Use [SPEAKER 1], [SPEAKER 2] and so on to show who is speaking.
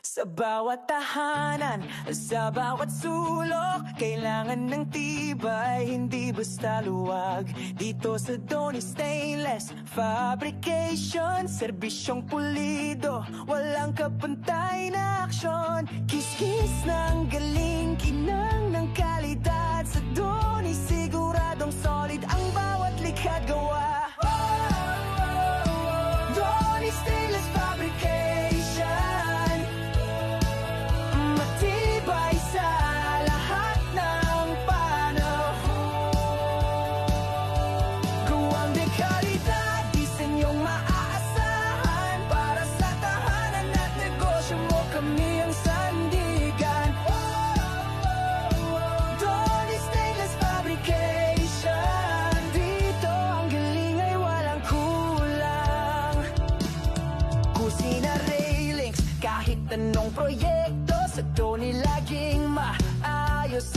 [SPEAKER 1] Sa bawat tahanan, sa bawat sulok, kailangan ng tibay, hindi basta luwag. Dito sa Doni Stainless Fabrication, serbisyong pulido, walang kapantay na aksyon. Kiss-kiss ng galing, kinang ng kalidad. Sa Doni siguradong solid ang bawat likha't gawa. Doni Stainless Fabrication, matibay sa lahat ng panahon. Gawang dekalidad, disenyong maaasahan. Para sa tahanan at negosyo mo, kami ang sandigan. Doni Stainless Fabrication, dito ang galing ay walang kulang. Kusina railings, kahit anong proyekto, sa Doni laging maayos.